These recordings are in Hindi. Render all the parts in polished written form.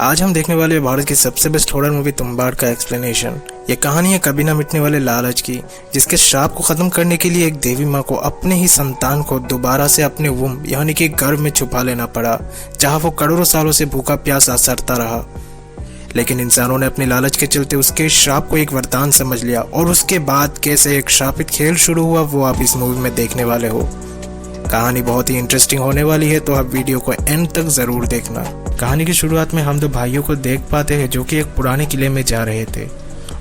आज हम देखने वाले भारत की सबसे बेस्ट हॉरर मूवी तुम्बाड़ का एक्सप्लेनेशन। ये कहानी है कभी ना मिटने वाले लालच की, जिसके श्राप को खत्म करने के लिए एक देवी माँ को अपने ही संतान को दोबारा से अपने वुम्ब यानी कि गर्भ में छुपा लेना पड़ा, जहाँ वो करोड़ों सालों से भूखा प्यासा सड़ता रहा। लेकिन इंसानों ने अपने लालच के चलते उसके श्राप को एक वरदान समझ लिया, और उसके बाद कैसे एक श्रापित खेल शुरू हुआ वो आप इस मूवी में देखने वाले हो। कहानी बहुत ही इंटरेस्टिंग होने वाली है, तो आप वीडियो को एंड तक जरूर देखना। कहानी की शुरुआत में हम दो भाइयों को देख पाते हैं जो कि एक पुराने किले में जा रहे थे।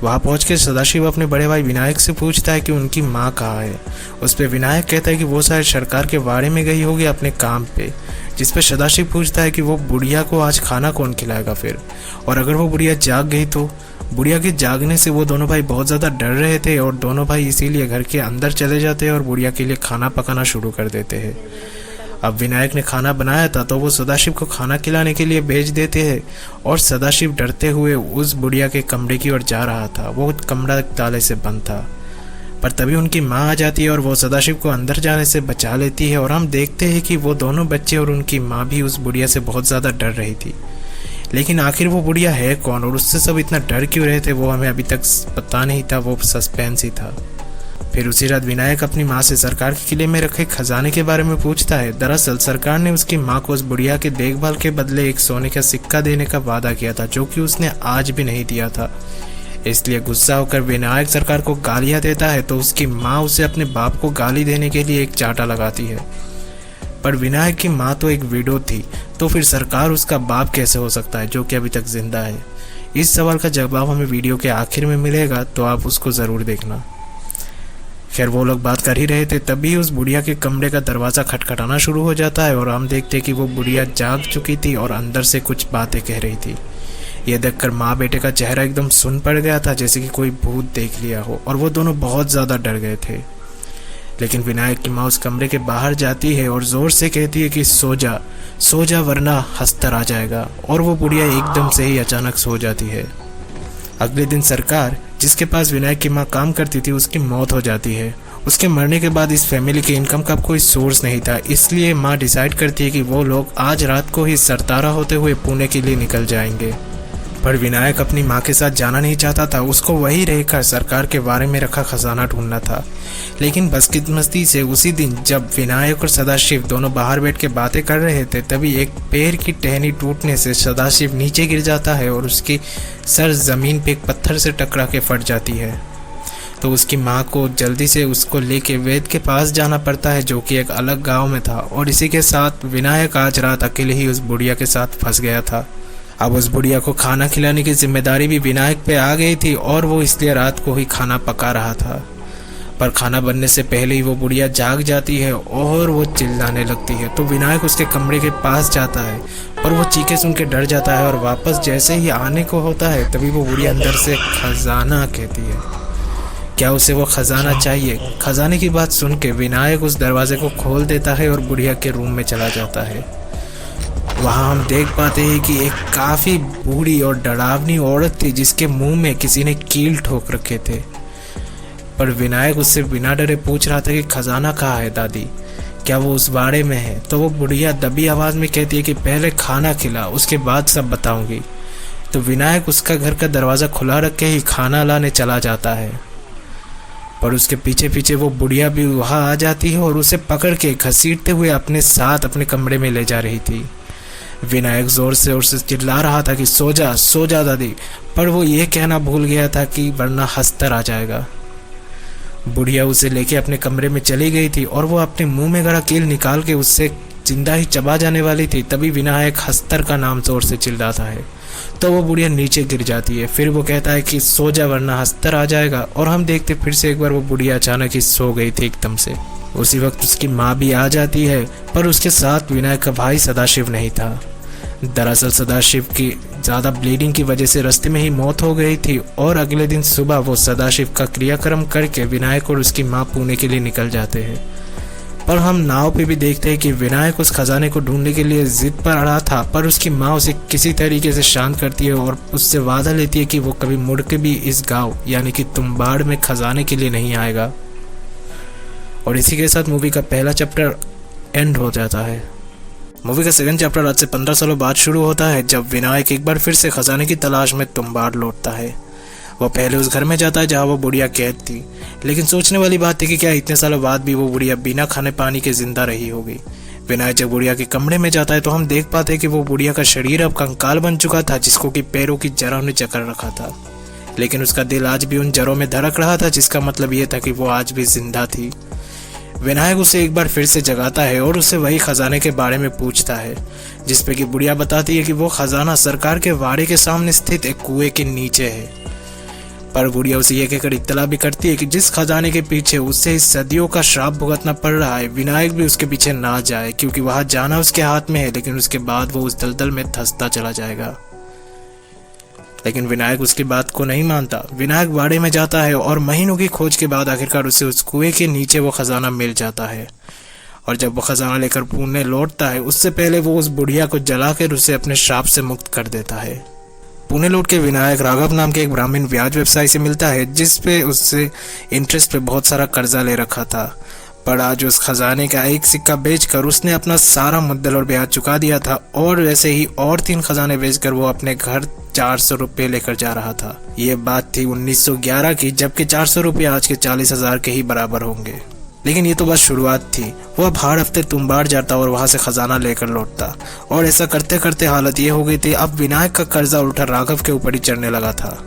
वहां पहुंचकर सदाशिव अपने बड़े भाई विनायक से पूछता है कि उनकी माँ कहाँ है। उस पर विनायक कहता है कि वो शायद सरकार के वाड़े में गई होगी अपने काम पे, जिस पे सदाशिव पूछता है कि वो बुढ़िया को आज खाना कौन खिलाएगा फिर, और अगर वो बुढ़िया जाग गई तो। बुढ़िया के जागने से वो दोनों भाई बहुत ज़्यादा डर रहे थे, और दोनों भाई इसीलिए घर के अंदर चले जाते हैं और बुढ़िया के लिए खाना पकाना शुरू कर देते हैं। अब विनायक ने खाना बनाया था तो वो सदाशिव को खाना खिलाने के लिए भेज देते हैं, और सदाशिव डरते हुए उस बुढ़िया के कमरे की ओर जा रहा था। वो कमरा ताले से बंद था, पर तभी उनकी माँ आ जाती है और वो सदाशिव को अंदर जाने से बचा लेती है। और हम देखते हैं कि वो दोनों बच्चे और उनकी माँ भी उस बुढ़िया से बहुत ज़्यादा डर रही थी। लेकिन आखिर वो बुढ़िया है कौन और उससे सब इतना डर क्यों रहे थे, वो हमें अभी तक पता नहीं था। वो सस्पेंस ही था। फिर उसी रात विनायक अपनी माँ से सरकार के किले में रखे खजाने के बारे में पूछता है। दरअसल सरकार ने उसकी माँ को उस बुढ़िया के देखभाल के बदले एक सोने का सिक्का देने का वादा किया था, जो कि उसने आज भी नहीं दिया था। इसलिए गुस्सा होकर विनायक सरकार को गालियाँ देता है, तो उसकी माँ उसे अपने बाप को गाली देने के लिए एक चांटा लगाती है। पर विनायक की माँ तो एक विडो थी, तो फिर सरकार उसका बाप कैसे हो सकता है जो कि अभी तक जिंदा है। इस सवाल का जवाब हमें वीडियो के आखिर में मिलेगा, तो आप उसको ज़रूर देखना। खैर वो लोग बात कर ही रहे थे, तभी उस बुढ़िया के कमरे का दरवाज़ा खटखटाना शुरू हो जाता है, और हम देखते कि वो बुढ़िया जाग चुकी थी और अंदर से कुछ बातें कह रही थी। यह देखकर माँ बेटे का चेहरा एकदम सुन पड़ गया था, जैसे कि कोई भूत देख लिया हो, और वो दोनों बहुत ज़्यादा डर गए थे। लेकिन विनायक की माँ उस कमरे के बाहर जाती है और ज़ोर से कहती है कि सो जा वरना हस्तर आ जाएगा, और वो बुढ़िया एकदम से ही अचानक सो जाती है। अगले दिन सरकार जिसके पास विनायक की माँ काम करती थी उसकी मौत हो जाती है। उसके मरने के बाद इस फैमिली के इनकम का कोई सोर्स नहीं था, इसलिए माँ डिसाइड करती है कि वो लोग आज रात को ही सरतारा होते हुए पुणे के लिए निकल जाएंगे। पर विनायक अपनी माँ के साथ जाना नहीं चाहता था, उसको वहीं रहकर सरकार के बारे में रखा खजाना ढूंढना था। लेकिन बदकिस्मती से उसी दिन जब विनायक और सदाशिव दोनों बाहर बैठ के बातें कर रहे थे, तभी एक पैर की टहनी टूटने से सदाशिव नीचे गिर जाता है और उसकी सर जमीन पे एक पत्थर से टकरा के फट जाती है। तो उसकी माँ को जल्दी से उसको लेके वैद्य के पास जाना पड़ता है, जो कि एक अलग गाँव में था। और इसी के साथ विनायक आज रात अकेले ही उस बुढ़िया के साथ फंस गया था। अब उस बुढ़िया को खाना खिलाने की जिम्मेदारी भी विनायक पे आ गई थी, और वो इसलिए रात को ही खाना पका रहा था। पर खाना बनने से पहले ही वो बुढ़िया जाग जाती है और वो चिल्लाने लगती है। तो विनायक उसके कमरे के पास जाता है, पर वो चीखें सुन के डर जाता है, और वापस जैसे ही आने को होता है तभी वो बुढ़िया अंदर से खजाना कहती है। क्या उसे वो खजाना चाहिए? खजाने की बात सुन के विनायक उस दरवाजे को खोल देता है और बुढ़िया के रूम में चला जाता है। वहाँ हम देख पाते हैं कि एक काफ़ी बूढ़ी और डरावनी औरत थी, जिसके मुंह में किसी ने कील ठोक रखे थे। पर विनायक उससे बिना डरे पूछ रहा था कि खजाना कहाँ है दादी, क्या वो उस बाड़े में है? तो वो बुढ़िया दबी आवाज़ में कहती है कि पहले खाना खिला, उसके बाद सब बताऊंगी। तो विनायक उसका घर का दरवाज़ा खुला रख के ही खाना लाने चला जाता है, पर उसके पीछे पीछे वो बुढ़िया भी वहाँ आ जाती है और उसे पकड़ के घसीटते हुए अपने साथ अपने कमरे में ले जा रही थी। विनायक जोर से चिल्ला रहा था कि सो जा दादी, पर वो ये कहना भूल गया था कि वरना हस्तर आ जाएगा। बुढ़िया उसे लेके अपने कमरे में चली गई थी, और वो अपने मुंह में गड़ा कील निकाल के उससे जिंदा ही चबा जाने वाली थी। तभी विनायक हस्तर का नाम जोर से चिल्लाता है, तो वो बुढ़िया नीचे गिर जाती है। फिर वो कहता है कि सो जा वरना हस्तर आ जाएगा, और हम देखते फिर से एक बार वो बुढ़िया अचानक ही सो गई थी एकदम से। उसी वक्त उसकी माँ भी आ जाती है, पर उसके साथ विनायक का भाई सदाशिव नहीं था। दरअसल सदाशिव की ज़्यादा ब्लीडिंग की वजह से रास्ते में ही मौत हो गई थी, और अगले दिन सुबह वो सदाशिव का क्रियाक्रम करके विनायक और उसकी माँ पुणे के लिए निकल जाते हैं। पर हम नाव पे भी देखते हैं कि विनायक उस खजाने को ढूंढने के लिए जिद पर अड़ा था, पर उसकी माँ उसे किसी तरीके से शांत करती है और उससे वादा लेती है कि वो कभी मुड़ के भी इस गाँव यानी कि तुम्बाड़ में खजाने के लिए नहीं आएगा। और इसी के साथ मूवी का पहला चैप्टर एंड हो जाता है। मूवी का सेकंड चैप्टर आज से 15 सालों बाद शुरू होता है, जब विनायक एक बार फिर से खजाने की तलाश में तुम्बाड़ लौटता है। वो पहले उस घर में जाता है जहाँ वो बुढ़िया कैद थी, लेकिन सोचने वाली बात थी कि क्या इतने सालों बाद भी वो बुढ़िया बिना खाने पानी के जिंदा रही होगी। विनायक जब बुढ़िया के कमरे में जाता है तो हम देख पाते हैं कि वो बुढ़िया का शरीर अब कंकाल बन चुका था, जिसको कि पैरों की जड़ों ने जकड़ रखा था, लेकिन उसका दिल आज भी उन जड़ों में धड़क रहा था, जिसका मतलब ये था कि वो आज भी जिंदा थी। विनायक उसे एक बार फिर से जगाता है और उससे वही खजाने के बारे में पूछता है, जिसपे कि बुढ़िया बताती है कि वो खजाना सरकार के वाड़े के सामने स्थित एक कुएं के नीचे है। पर बुढ़िया उसे ये कहकर इत्तला भी करती है कि जिस खजाने के पीछे उससे इस सदियों का श्राप भुगतना पड़ रहा है, विनायक भी उसके पीछे ना जाए, क्योंकि वहां जाना उसके हाथ में है, लेकिन उसके बाद वो उस दलदल में धंसता चला जाएगा। लेकिन विनायक उसकी बात को नहीं मानता। विनायक वाड़े में जाता है और महीनों की खोज के बाद आखिरकार उसे उस कुएं के नीचे वो खजाना मिल जाता है। और जब वो खजाना लेकर पुणे लौटता है, उससे पहले वो उस बुढ़िया को जलाकर उसे अपने श्राप से मुक्त कर देता है। पुणे लौट के विनायक राघव नाम के एक ब्राह्मण ब्याज व्यवसायी से मिलता है, जिस पे उससे इंटरेस्ट पे बहुत सारा कर्जा ले रखा था। पर आज उस खजाने का एक सिक्का बेचकर उसने अपना सारा मुद्दल और ब्याज चुका दिया था, और वैसे ही और 3 खजाने बेचकर वो अपने घर 400 रुपये लेकर जा रहा था। ये बात थी 1911 की, जबकि 400 रुपये आज के 40,000 के ही बराबर होंगे। लेकिन ये तो बस शुरुआत थी। वो अब हर हफ्ते तुम्बाड़ जाता और वहां से खजाना लेकर लौटता, और ऐसा करते करते हालत ये हो गई थी, अब विनायक का कर्जा उल्टा राघव के ऊपर ही चढ़ने लगा था।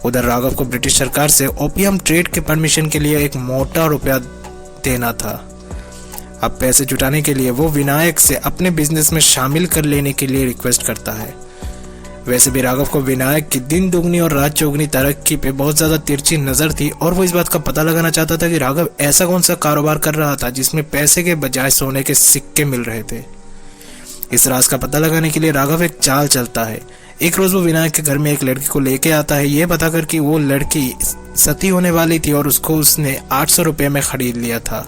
उधर राघव को ब्रिटिश सरकार से ओपियम ट्रेड के परमिशन के लिए एक मोटा रुपया देना था। अब पैसे जुटाने के लिए वो विनायक से अपने बिजनेस में शामिल कर लेने के लिए रिक्वेस्ट करता है। वैसे भी राघव को विनायक की दिन दुगनी और रात चौगनी तरक्की पे बहुत ज्यादा तिरछी नजर थी, और वो इस बात का पता लगाना चाहता था कि राघव ऐसा कौन सा कारोबार कर रहा था जिसमें पैसे के बजाय सोने के सिक्के मिल रहे थे। इस राज का पता लगाने के लिए राघव एक चाल चलता है। एक रोज वो विनायक के घर में एक लड़की को लेके आता है, ये बताकर कि वो लड़की सती होने वाली थी और उसको उसने 800 रुपये में खरीद लिया था।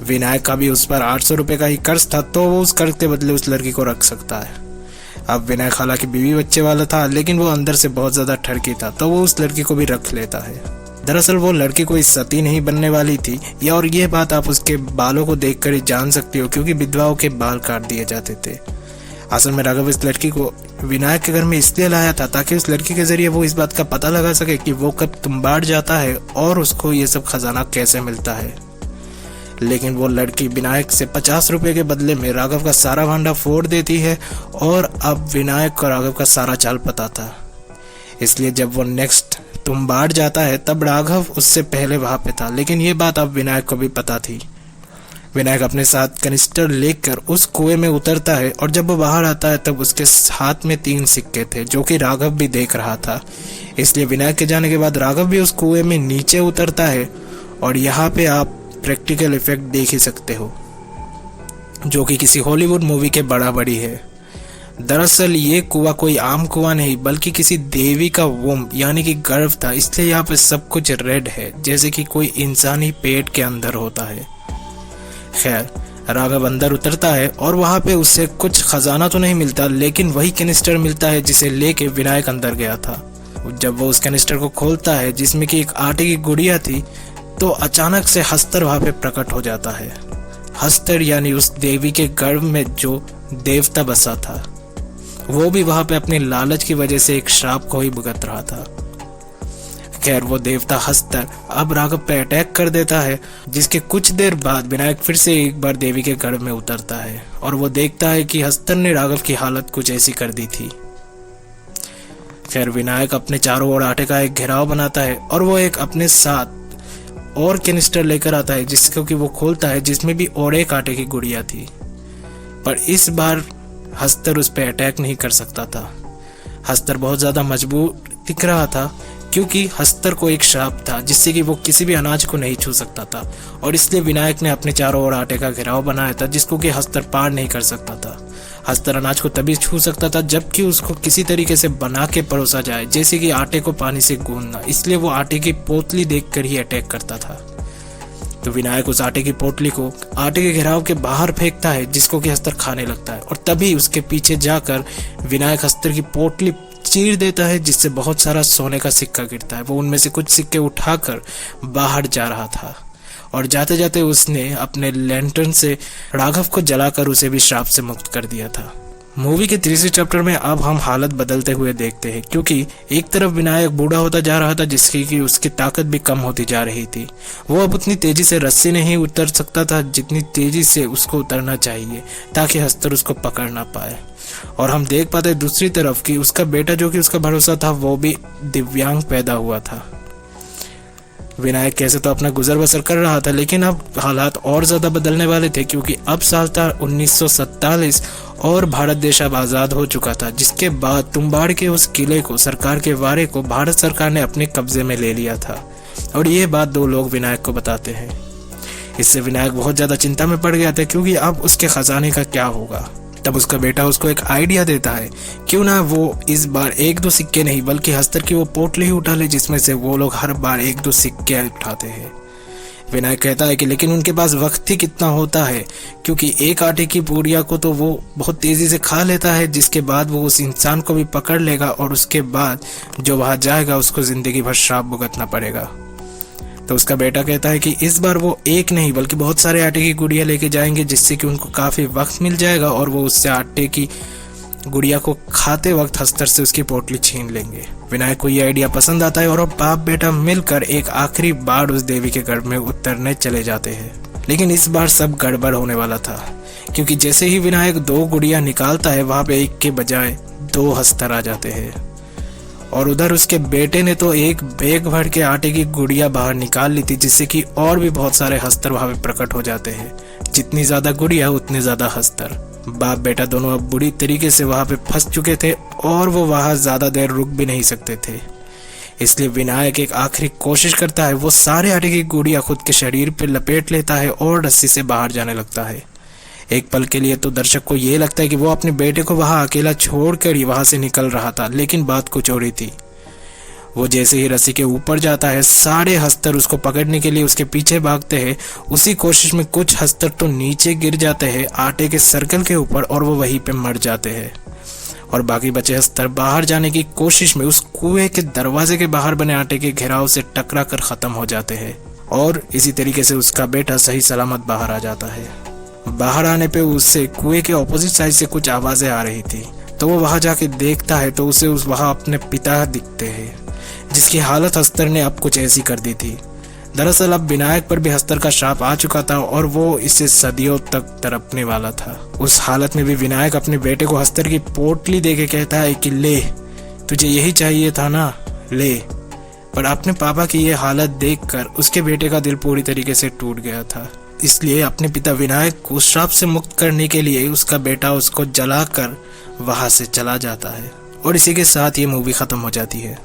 विनायक का भी उस पर 800 रुपये का ही कर्ज था, तो वो उस कर्ज के बदले उस लड़की को रख सकता है। अब विनायक हालांकि बीवी बच्चे वाला था, लेकिन वो अंदर से बहुत ज्यादा ठरकी था, तो वो उस लड़की को भी रख लेता है। दरअसल वो लड़की कोई सती नहीं बनने वाली थी, और ये बात आप उसके बालों को देखकर ही जान सकते हो, क्योंकि विधवाओं के बाल काट दिए जाते थे। असल में राघव इस लड़की को विनायक के घर में इसलिए लाया था ताकि उस लड़की के जरिए वो इस बात का पता लगा सके कि वो कब तुम्बाड़ जाता है और उसको ये सब खजाना कैसे मिलता है। लेकिन वो लड़की विनायक से 50 रुपये के बदले में राघव का सारा भांडा फोड़ देती है, और अब विनायक को राघव का सारा चाल पता था। इसलिए जब वो नेक्स्ट तुम्बाड़ जाता है तब राघव उससे पहले वहां पे था, लेकिन ये बात अब विनायक को भी पता थी। विनायक अपने साथ कनिस्टर लेकर उस कुएं में उतरता है, और जब वो बाहर आता है तब उसके हाथ में 3 सिक्के थे, जो कि राघव भी देख रहा था। इसलिए विनायक के जाने के बाद राघव भी उस कुएं में नीचे उतरता है, और यहाँ पे आप प्रैक्टिकल इफेक्ट देख ही सकते हो, जो कि किसी हॉलीवुड मूवी के बराबरी है। दरअसल ये कुआं कोई आम कुआं नहीं, बल्कि किसी देवी का वोम यानी कि गर्भ था, इसलिए यहाँ पे सब कुछ रेड है, जैसे कि कोई इंसानी पेट के अंदर होता है। खैर, राघव अंदर उतरता है और वहां पे उससे कुछ खजाना तो नहीं मिलता, लेकिन वही कैनिस्टर मिलता है जिसे लेके विनायक अंदर गया था। जब वो उस कैनिस्टर को खोलता है, जिसमें कि एक आटे की गुड़िया थी, तो अचानक से हस्तर वहां पे प्रकट हो जाता है। हस्तर यानी उस देवी के गर्भ में जो देवता बसा था, वो भी वहां पे अपने लालच की वजह से एक श्राप को ही भुगत रहा था। खैर, वो देवता हस्तर अब राघव पे अटैक कर देता है, जिसके कुछ देर बाद विनायक फिर से एक बार देवी के गर्भ में उतरता है, और वो देखता है कि हस्तर ने राघव की हालत कुछ ऐसी कर दी थी। खैर, विनायक अपने चारों ओर आटे का एक घेराव बनाता है, और वो एक अपने साथ और कैनिस्टर लेकर आता है, जिसको कि वो खोलता है, जिसमें भी और एक आटे की गुड़िया थी। पर इस बार हस्तर उस पर अटैक नहीं कर सकता था। हस्तर बहुत ज्यादा मजबूत दिख रहा था, क्योंकि हस्तर को एक श्राप था जिससे कि वो किसी भी अनाज को नहीं छू सकता था, और इसलिए विनायक ने अपने चारों ओर आटे का घेराव बनाया था, जिसको कि हस्तर पार नहीं कर सकता था। हस्तर अनाज को तभी छू सकता था जबकि उसको किसी तरीके से बना के परोसा जाए, जैसे कि आटे को पानी से गूंदना, इसलिए वो आटे की पोतली देखकर ही अटैक करता था। तो विनायक उस आटे की पोटली को आटे के घेराव के बाहर फेंकता है, जिसको कि हस्तर खाने लगता है, और तभी उसके पीछे जाकर विनायक हस्तर की पोटली चीर देता है, जिससे बहुत सारा सोने का सिक्का गिरता है। वो उनमें से कुछ सिक्के उठाकर बाहर जा रहा था, और जाते जाते उसने अपने लैंटर्न से राघव को जलाकर उसे भी श्राप से मुक्त कर दिया था। मूवी के तीसरे चैप्टर में अब हम हालत बदलते हुए देखते हैं, क्योंकि एक तरफ विनायक बूढ़ा होता जा रहा था जिसकी कि उसकी ताकत भी कम होती जा रही थी। वो अब उतनी तेजी से रस्सी नहीं उतर सकता था जितनी तेजी से उसको उतरना चाहिए ताकि हस्तर उसको पकड़ ना पाए। और हम देख पाते दूसरी तरफ कि उसका बेटा जो कि उसका भरोसा था वो भी दिव्यांग पैदा हुआ था। विनायक कैसे तो अपना गुजर बसर कर रहा था, लेकिन अब हालात और ज्यादा बदलने वाले थे, क्योंकि अब साल था 1947 और भारत देश अब आज़ाद हो चुका था, जिसके बाद तुम्बाड़ के उस किले को, सरकार के वारे को भारत सरकार ने अपने कब्जे में ले लिया था। और ये बात दो लोग विनायक को बताते हैं। इससे विनायक बहुत ज़्यादा चिंता में पड़ गया था, क्योंकि अब उसके खजाने का क्या होगा। तब उसका बेटा उसको एक आइडिया देता है, क्यों ना वो इस बार एक दो सिक्के नहीं बल्कि हस्तर की वो पोटली ही उठा ले जिसमें से वो लोग हर बार एक दो सिक्के उठाते हैं। विनायक कहता है कि लेकिन उनके पास वक्त ही कितना होता है, क्योंकि एक आटे की पूड़िया को तो वो बहुत तेजी से खा लेता है, जिसके बाद वो उस इंसान को भी पकड़ लेगा और उसके बाद जो वहां जाएगा उसको जिंदगी भर श्राप भुगतना पड़ेगा। तो उसका बेटा कहता है कि इस बार वो एक नहीं बल्कि बहुत सारे आटे की गुड़िया लेके जाएंगे, जिससे कि उनको काफी वक्त मिल जाएगा और वो उससे आटे की गुड़िया को खाते वक्त हस्तर से उसकी पोटली छीन लेंगे। विनायक को ये आइडिया पसंद आता है और बाप बेटा मिलकर एक आखिरी बार उस देवी के गर्भ में उतरने चले जाते हैं। लेकिन इस बार सब गड़बड़ होने वाला था, क्योंकि जैसे ही विनायक दो गुड़िया निकालता है वहां पे एक के बजाय दो हस्तर आ जाते हैं। और उधर उसके बेटे ने तो एक बैग भर के आटे की गुड़िया बाहर निकाल ली थी, जिससे कि और भी बहुत सारे हस्तर वहां पे प्रकट हो जाते हैं। जितनी ज्यादा गुड़िया उतने ज्यादा हस्तर। बाप बेटा दोनों अब बुरी तरीके से वहां पे फंस चुके थे और वो वहां ज्यादा देर रुक भी नहीं सकते थे। इसलिए विनायक एक आखिरी कोशिश करता है, वो सारे आटे की गुड़िया खुद के शरीर पे लपेट लेता है और रस्सी से बाहर जाने लगता है। एक पल के लिए तो दर्शक को ये लगता है कि वो अपने बेटे को वहां अकेला छोड़कर ही वहां से निकल रहा था, लेकिन बात कुछ और ही थी। वो जैसे ही रस्सी के ऊपर जाता है, सारे हस्तर उसको पकड़ने के लिए उसके पीछे भागते हैं। उसी कोशिश में कुछ हस्तर तो नीचे गिर जाते हैं आटे के सर्कल के ऊपर और वो वहीं पे मर जाते हैं। और बाकी बचे हस्तर बाहर जाने की कोशिश में उस कुएं के दरवाजे के बाहर बने आटे के घेराव से टकरा कर खत्म हो जाते हैं। और इसी तरीके से उसका बेटा सही सलामत बाहर आ जाता है। बाहर आने पे उससे कुएं के ऑपोजिट साइड से कुछ आवाजें आ रही थी, तो वो वहां जाके देखता है तो उसे वहां अपने पिता दिखते हैं, जिसकी हालत हस्तर ने अब कुछ ऐसी कर दी थी। दरअसल अब विनायक पर भी हस्तर का श्राप आ चुका था और वो इसे सदियों तक तड़पने वाला था। उस हालत में भी विनायक अपने बेटे को हस्तर की पोटली देके कहता है कि ले, तुझे यही चाहिए था ना, ले। पर अपने पापा की ये हालत देखकर उसके बेटे का दिल पूरी तरीके से टूट गया था। इसलिए अपने पिता विनायक को श्राप से मुक्त करने के लिए उसका बेटा उसको जलाकर वहां से चला जाता है। और इसी के साथ ये मूवी खत्म हो जाती है।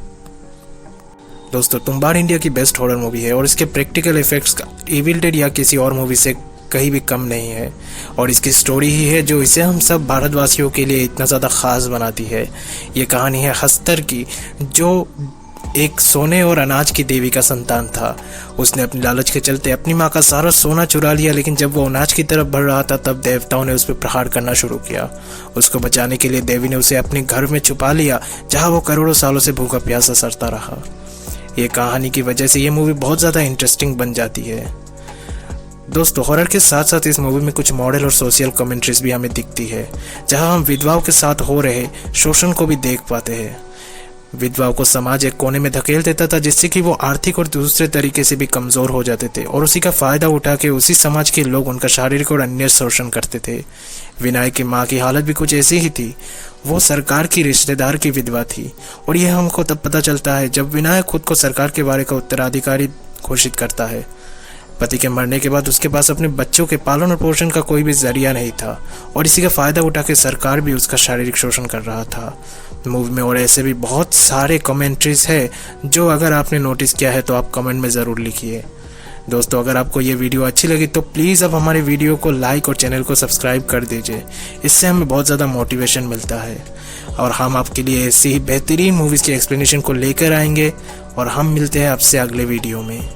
दोस्तों, तुम्बाड़ इंडिया की बेस्ट हॉरर मूवी है और इसके प्रैक्टिकल इफेक्ट्स का इविल डेड या किसी और मूवी से कहीं भी कम नहीं है। और इसकी स्टोरी ही है जो इसे हम सब भारतवासियों के लिए इतना ज़्यादा खास बनाती है। ये कहानी है हस्तर की, जो एक सोने और अनाज की देवी का संतान था। उसने अपनी लालच के चलते अपनी माँ का सारा सोना चुरा लिया, लेकिन जब वो अनाज की तरफ बढ़ रहा था तब देवताओं ने उस पर प्रहार करना शुरू किया। उसको बचाने के लिए देवी ने उसे अपने घर में छुपा लिया, जहाँ वो करोड़ों सालों से भूखा प्यासा सड़ता रहा। ये कहानी की वजह से ये मूवी बहुत ज़्यादा इंटरेस्टिंग बन जाती है। दोस्तों, हॉरर के साथ साथ इस मूवी में कुछ मॉडल और सोशल कमेंट्रीज भी हमें दिखती है, जहाँ हम विधवाओं के साथ हो रहे शोषण को भी देख पाते हैं। विधवाओं को समाज एक कोने में धकेल देता था, जिससे कि वो आर्थिक और दूसरे तरीके से भी कमजोर हो जाते थे और उसी का फायदा उठा के उसी समाज के लोग उनका शारीरिक और अन्य शोषण करते थे। विनायक की माँ की हालत भी कुछ ऐसी ही थी। वो सरकार की रिश्तेदार की विधवा थी और यह हमको तब पता चलता है जब विनायक खुद को सरकार के बारे का उत्तराधिकारी घोषित करता है। पति के मरने के बाद उसके पास अपने बच्चों के पालन और पोषण का कोई भी जरिया नहीं था और इसी का फायदा उठा के सरकार भी उसका शारीरिक शोषण कर रहा था। मूवी में और ऐसे भी बहुत सारे कमेंट्रीज है जो अगर आपने नोटिस किया है तो आप कमेंट में ज़रूर लिखिए। दोस्तों, अगर आपको ये वीडियो अच्छी लगी तो प्लीज़ आप हमारे वीडियो को लाइक और चैनल को सब्सक्राइब कर दीजिए। इससे हमें बहुत ज़्यादा मोटिवेशन मिलता है और हम आपके लिए ऐसी ही बेहतरीन मूवीज़ की एक्सप्लेनेशन को लेकर आएंगे और हम मिलते हैं आपसे अगले वीडियो में।